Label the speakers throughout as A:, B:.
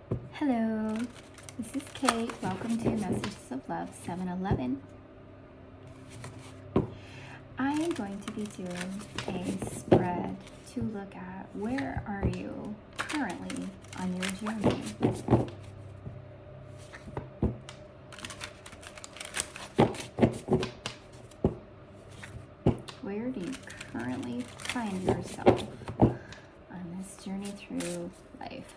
A: Hello, this is Kate. Welcome to Messages of Love 711. I am going to be doing a spread to look at where are you currently on your journey. Where do you currently find yourself on this journey through life?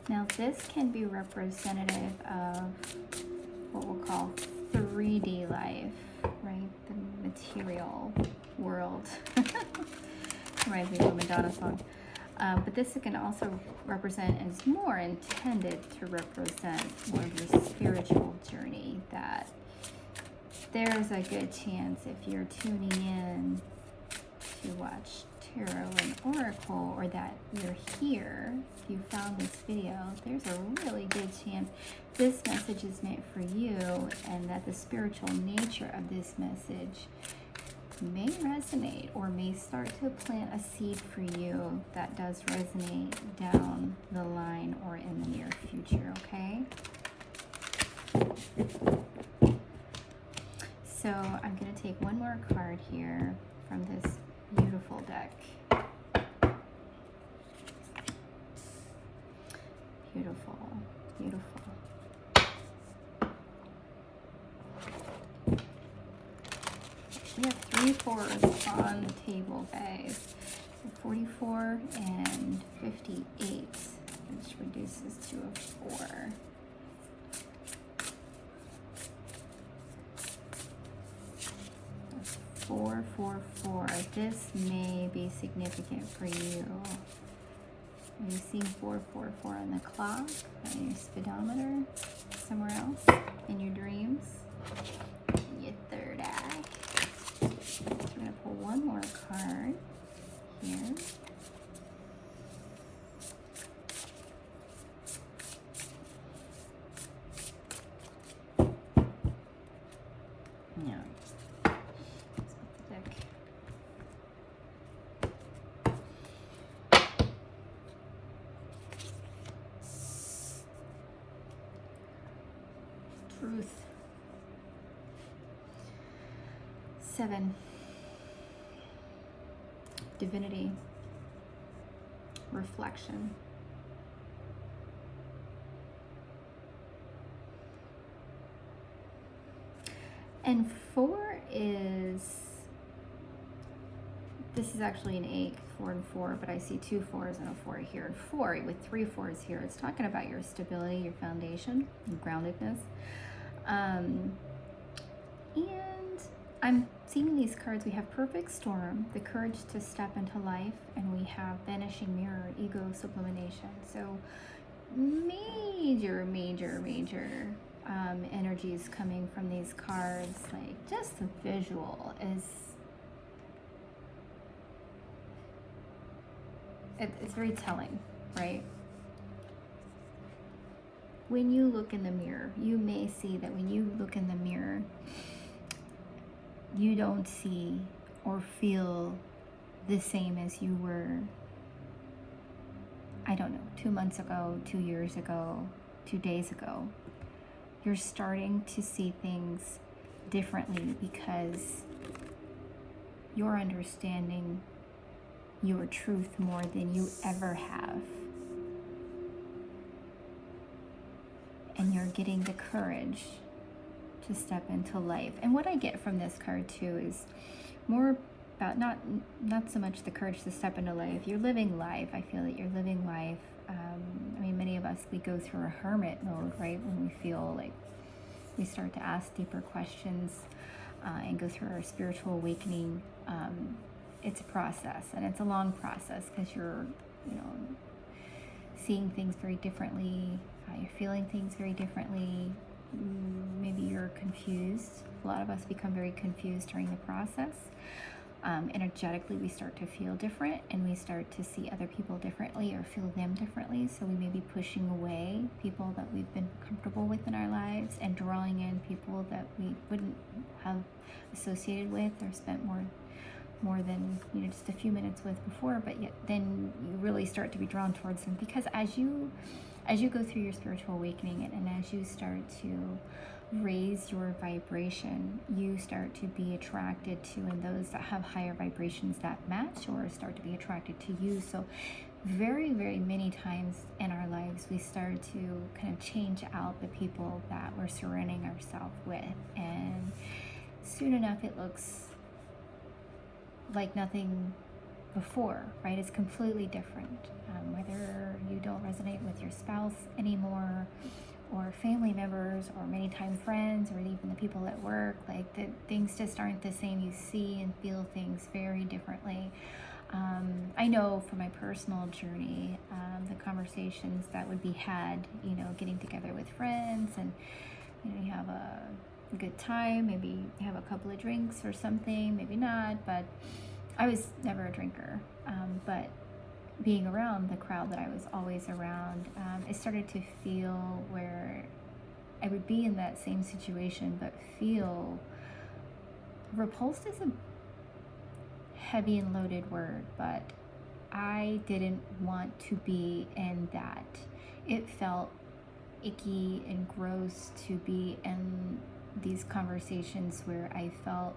A: Now this can be representative of what we'll call 3D life, right? The material world. Reminds me of a Madonna song. But this can also represent, and is more intended to represent, more of your spiritual journey, that there's a good chance if you're tuning in to watch tarot and oracle, or that you're here, if you found this video, there's a really good chance this message is meant for you, and that the spiritual nature of this message may resonate or may start to plant a seed for you that does resonate down the line or in the near future, okay? So I'm going to take one more card here from this beautiful deck. Beautiful, beautiful. We have 3 4s on the table, guys. So 44 and 58, which reduces to a 4. That's 4, 4, 4. This may be significant for you. Are you seeing 4, 4, 4 on the clock, on your speedometer, somewhere else in your dreams? Your third eye. We're going to pull one more card here. Yeah. Let's put the deck. Truth. 7. Divinity. Reflection. And 4 is, this is actually an 8, 4 and 4, but I see 2 4s and a 4 here. And 4 with 3 4s here, it's talking about your stability, your foundation, your groundedness. And I'm seeing these cards. We have Perfect Storm, the courage to step into life, and we have Vanishing Mirror, ego sublimation. So major energies coming from these cards. Like, just the visual is, it's very telling, right? When you look in the mirror, you may see that when you look in the mirror, you don't see or feel the same as you were, I don't know, 2 months ago, 2 years ago, 2 days ago. You're starting to see things differently because you're understanding your truth more than you ever have. And you're getting the courage to step into life. And what I get from this card too is more about not so much the courage to step into life. You're living life. I feel that you're living life. I mean, many of us, we go through a hermit mode, right? When we feel like we start to ask deeper questions. and go through our spiritual awakening. It's a process, and it's a long process, because you're, seeing things very differently. You're feeling things very differently. Maybe you're confused. A lot of us become very confused during the process. Energetically, we start to feel different, and we start to see other people differently or feel them differently. So we may be pushing away people that we've been comfortable with in our lives, and drawing in people that we wouldn't have associated with or spent more than just a few minutes with before. But yet then you really start to be drawn towards them, because as you go through your spiritual awakening, and as you start to raise your vibration, you start to be attracted to, and those that have higher vibrations that match or start to be attracted to you. So very, very many times in our lives, we start to kind of change out the people that we're surrounding ourselves with, and soon enough it looks like nothing before, right? It's completely different. Whether you don't resonate with your spouse anymore, or family members, or many time friends, or even the people at work, like things just aren't the same. You see and feel things very differently. I know from my personal journey, the conversations that would be had, getting together with friends, and you have a good time, maybe you have a couple of drinks or something, maybe not, but I was never a drinker. But being around the crowd that I was always around, it started to feel where I would be in that same situation, but feel repulsed is a heavy and loaded word, but I didn't want to be in that. It felt icky and gross to be in these conversations where I felt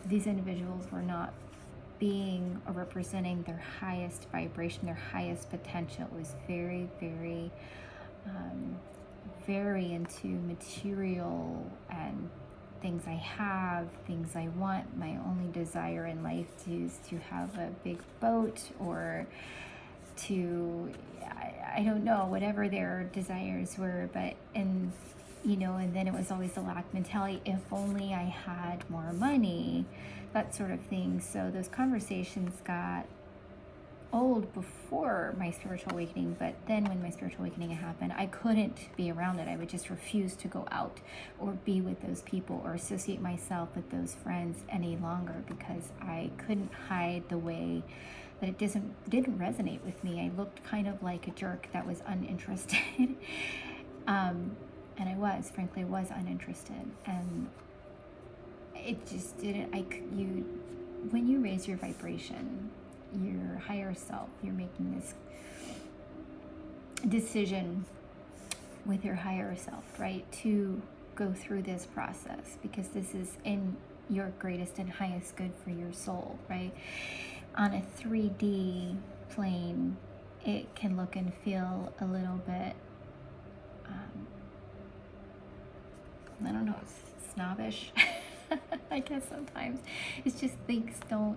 A: these individuals were not being or representing their highest vibration, their highest potential. It was very, very, very into material and things I have, things I want. My only desire in life is to have a big boat, or to, I don't know, whatever their desires were. But, and then it was always the lack mentality. If only I had more money, that sort of thing. So those conversations got old before my spiritual awakening, but then when my spiritual awakening happened, I couldn't be around it. I would just refuse to go out or be with those people or associate myself with those friends any longer, because I couldn't hide the way that it didn't resonate with me. I looked kind of like a jerk that was uninterested. And I was, frankly, uninterested, and it just didn't. When you raise your vibration, your higher self, you're making this decision with your higher self, right, to go through this process, because this is in your greatest and highest good for your soul, right? On a 3D plane, it can look and feel a little bit, I don't know, snobbish. I guess sometimes it's just things you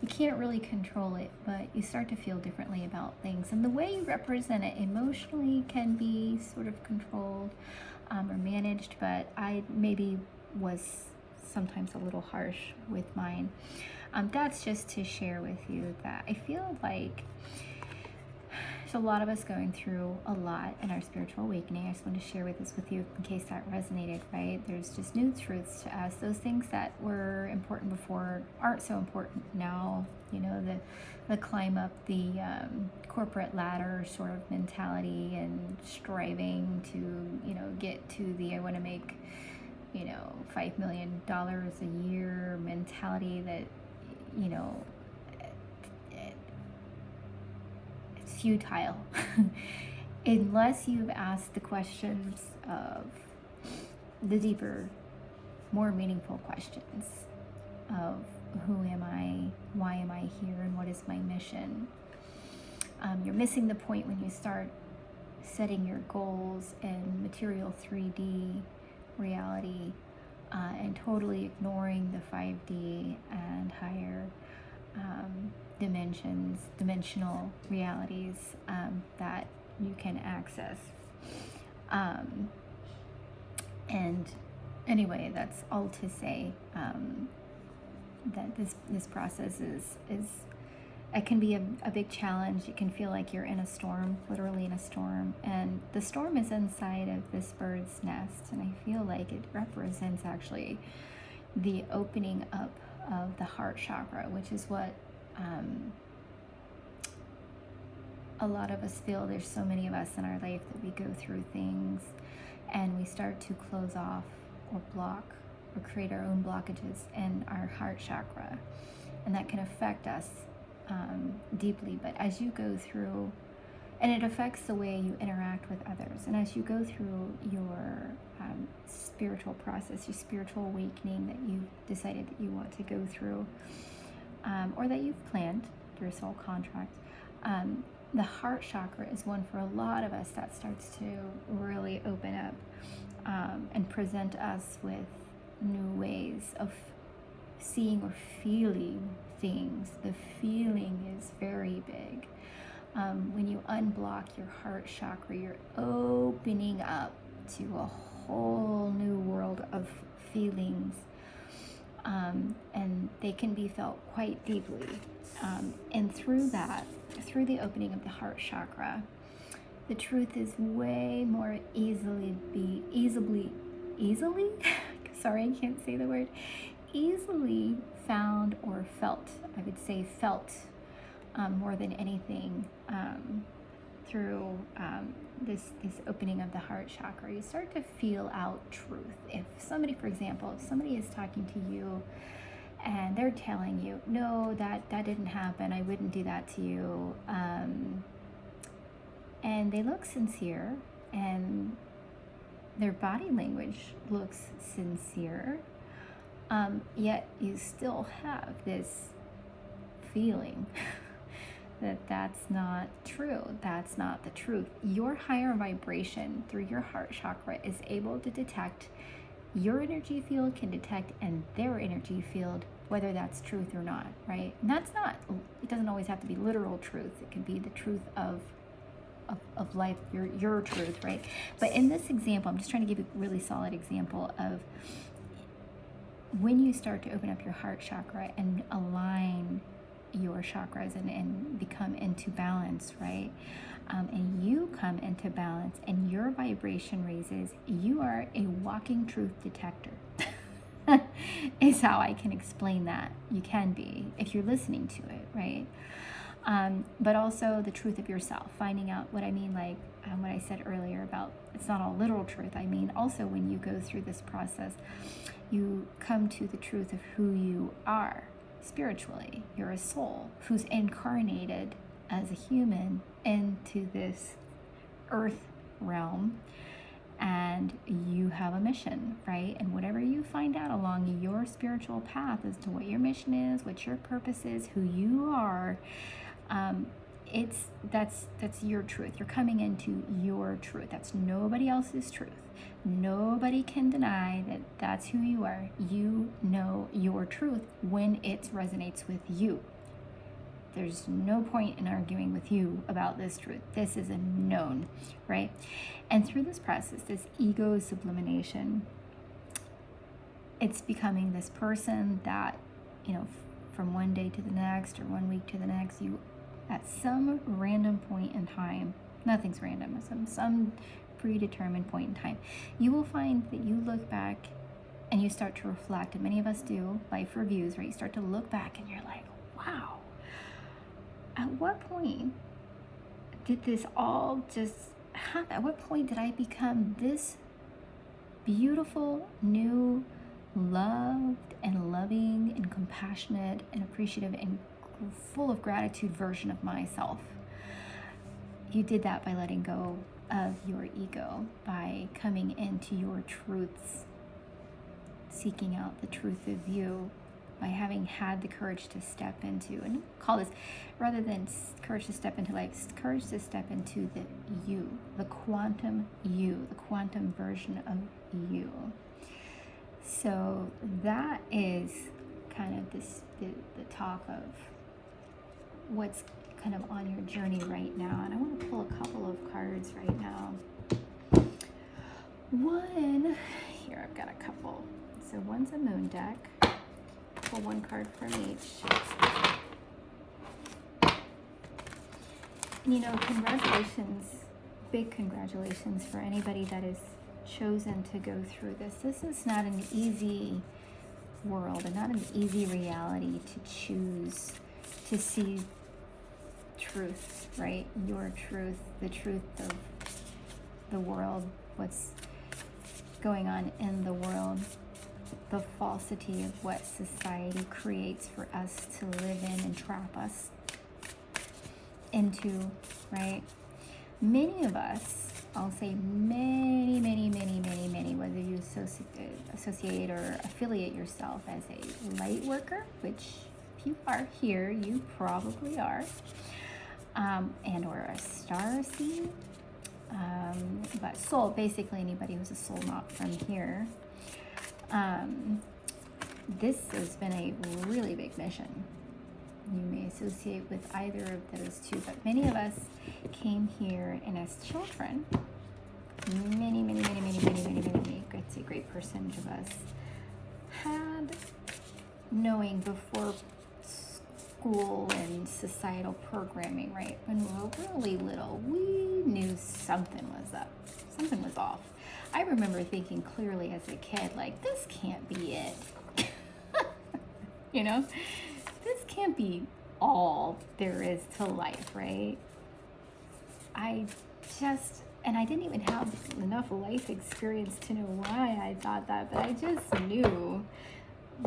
A: can't really control it, but you start to feel differently about things, and the way you represent it emotionally can be sort of controlled or managed. But I maybe was sometimes a little harsh with mine. That's just to share with you that I feel like there's a lot of us going through a lot in our spiritual awakening. I just want to share with you in case that resonated, right? There's just new truths to us. Those things that were important before aren't so important now. The climb up the corporate ladder sort of mentality, and striving to, get to the I want to make, $5 million a year mentality that, futile unless you've asked the questions of the deeper, more meaningful questions of who am I, why am I here, and what is my mission. You're missing the point when you start setting your goals in material 3D reality and totally ignoring the 5D and higher dimensional realities that you can access. And Anyway, that's all to say that this process is it can be a big challenge. It can feel like you're in a storm, literally in a storm, and the storm is inside of this bird's nest, and I feel like it represents actually the opening up of the heart chakra, which is what a lot of us feel. There's so many of us in our life that we go through things and we start to close off or block or create our own blockages in our heart chakra, and that can affect us deeply. But as you go through, and it affects the way you interact with others, and as you go through your spiritual process, your spiritual awakening that you've decided that you want to go through, or that you've planned, your soul contract, the heart chakra is one for a lot of us that starts to really open up and present us with new ways of seeing or feeling things. The feeling is very big. When you unblock your heart chakra, you're opening up to a whole new world of feelings, and they can be felt quite deeply. And through that, through the opening of the heart chakra, the truth is way more easily sorry, I can't say the word, easily found or felt. I would say felt more than anything through this opening of the heart chakra. You start to feel out truth. If somebody, for example, if somebody is talking to you and they're telling you, no, that didn't happen, I wouldn't do that to you, and they look sincere and their body language looks sincere, yet you still have this feeling that that's not true, that's not the truth. Your higher vibration through your heart chakra is able to detect, your energy field can detect, and their energy field, whether that's truth or not, right? And that's not, it doesn't always have to be literal truth. It can be the truth of life, your truth, right? But in this example, I'm just trying to give a really solid example of when you start to open up your heart chakra and align your chakras and become into balance, right? And you come into balance and your vibration raises, you are a walking truth detector. Is how I can explain that. You can be if you're listening to it, right? But also the truth of yourself, finding out what I mean, like what I said earlier about it's not all literal truth. I mean, also when you go through this process, you come to the truth of who you are spiritually. You're a soul who's incarnated as a human into this earth realm, and you have a mission, right? And whatever you find out along your spiritual path as to what your mission is, what your purpose is, who you are, that's your truth. You're coming into your truth. That's nobody else's truth. Nobody can deny that that's who you are. You know your truth when it resonates with you. There's no point in arguing with you about this truth. This is a known, right? And through this process, this ego sublimation, it's becoming this person that, from one day to the next or 1 week to the next, you, at some random point in time, nothing's random, some predetermined point in time, you will find that you look back and you start to reflect, and many of us do life reviews, right? You start to look back and you're like, wow, at what point did this all just happen? At what point did I become this beautiful, new, loved and loving and compassionate and appreciative and full of gratitude version of myself? You did that by letting go of your ego, by coming into your truths, seeking out the truth of you, by having had the courage to step into, and call this, rather than courage to step into life, courage to step into the you, the quantum version of you. So that is kind of the talk of what's kind of on your journey right now. And I want to pull a couple of cards right now. One, here, here. I've got a couple. So one's a moon deck. Pull one card from each. And, you know, congratulations, big congratulations for anybody that has chosen to go through this. This is not an easy world and not an easy reality to choose to see truth, right? Your truth, the truth of the world, what's going on in the world, the falsity of what society creates for us to live in and trap us into, right? Many of us, I'll say many, whether you associate or affiliate yourself as a light worker, which if you are here, you probably are, and or a star seed, but soul, basically anybody who's a soul not from here. This has been a really big mission. You may associate with either of those two, but many of us came here, and as children, many, I'd say a great percentage of us had knowing before school and societal programming, right? When we were really little, we knew something was up, something was off. I remember thinking clearly as a kid, like, this can't be it. You know, this can't be all there is to life, right? And I didn't even have enough life experience to know why I thought that, but I just knew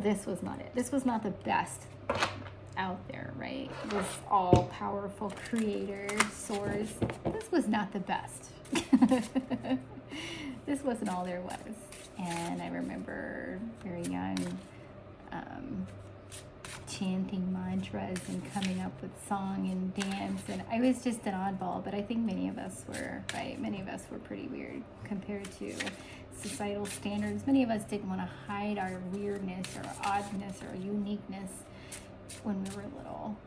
A: this was not it. This was not the best out there, right? This all-powerful creator, source, this was not the best. This wasn't all there was. And I remember very young, chanting mantras and coming up with song and dance, and I was just an oddball, but I think many of us were, right? Many of us were pretty weird compared to societal standards. Many of us didn't want to hide our weirdness or oddness or uniqueness when we were little.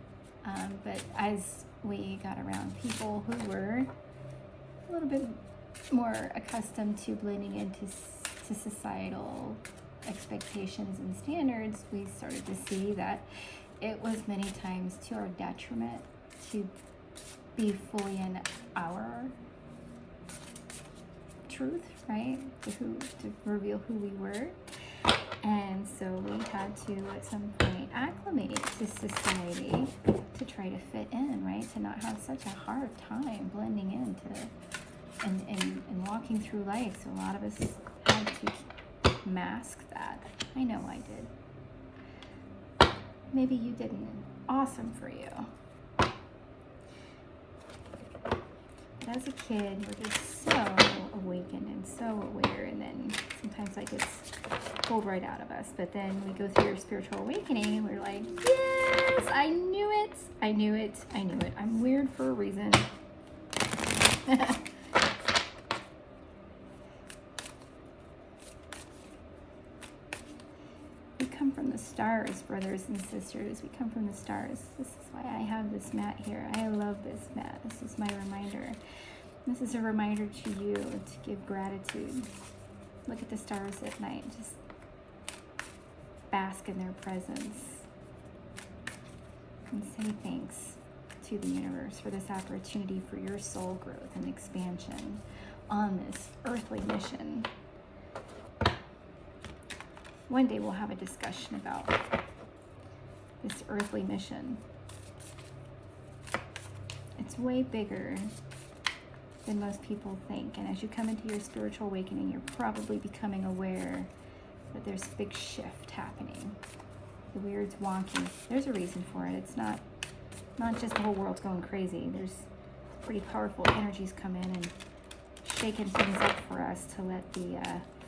A: But as we got around people who were a little bit more accustomed to blending into societal expectations and standards, we started to see that it was many times to our detriment to be fully in our truth, right? To reveal who we were. And so we had to at some point acclimate to society to try to fit in, right? To not have such a hard time blending into and walking through life. So a lot of us had to mask that. I know I did. Maybe you didn't. Awesome for you. But as a kid, we're just so awakened and so aware, and then sometimes that gets pulled right out of us. But then we go through your spiritual awakening and we're like, yes, I knew it. I'm weird for a reason. From the stars, brothers and sisters. We come from the stars. This is why I have this mat here. I love this mat. This is my reminder. This is a reminder to you to give gratitude. Look at the stars at night. Just bask in their presence and say thanks to the universe for this opportunity for your soul growth and expansion on this earthly mission. One day we'll have a discussion about this earthly mission. It's way bigger than most people think. And as you come into your spiritual awakening, you're probably becoming aware that there's a big shift happening. The weird's wonky. There's a reason for it. It's not just the whole world's going crazy. There's pretty powerful energies come in and shaking things up for us to let the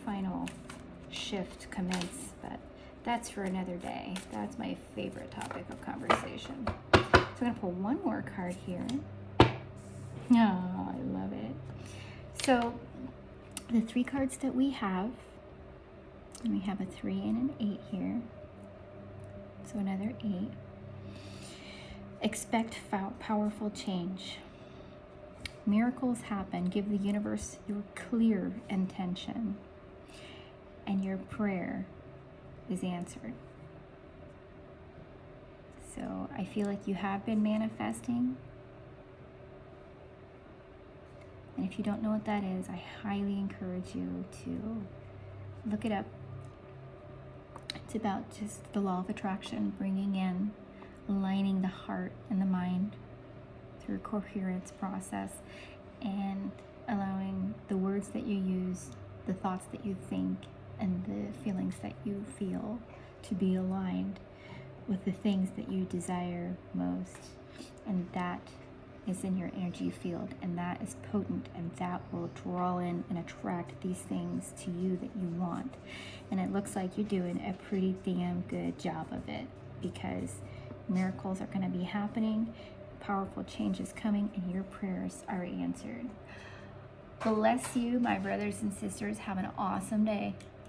A: final shift commence, but that's for another day. That's my favorite topic of conversation. So I'm going to pull one more card here. Oh, I love it. So the three cards that we have, and we have a 3 and an 8 here. So another 8. Expect powerful change. Miracles happen. Give the universe your clear intention. and your prayer is answered. So I feel like you have been manifesting. And if you don't know what that is, I highly encourage you to look it up. It's about just the law of attraction, bringing in, aligning the heart and the mind through a coherence process, and allowing the words that you use, the thoughts that you think, and the feelings that you feel to be aligned with the things that you desire most. And that is in your energy field, and that is potent, and that will draw in and attract these things to you that you want. And it looks like you're doing a pretty damn good job of it, because miracles are going to be happening, powerful change is coming, and your prayers are answered. Bless you, my brothers and sisters. Have an awesome day.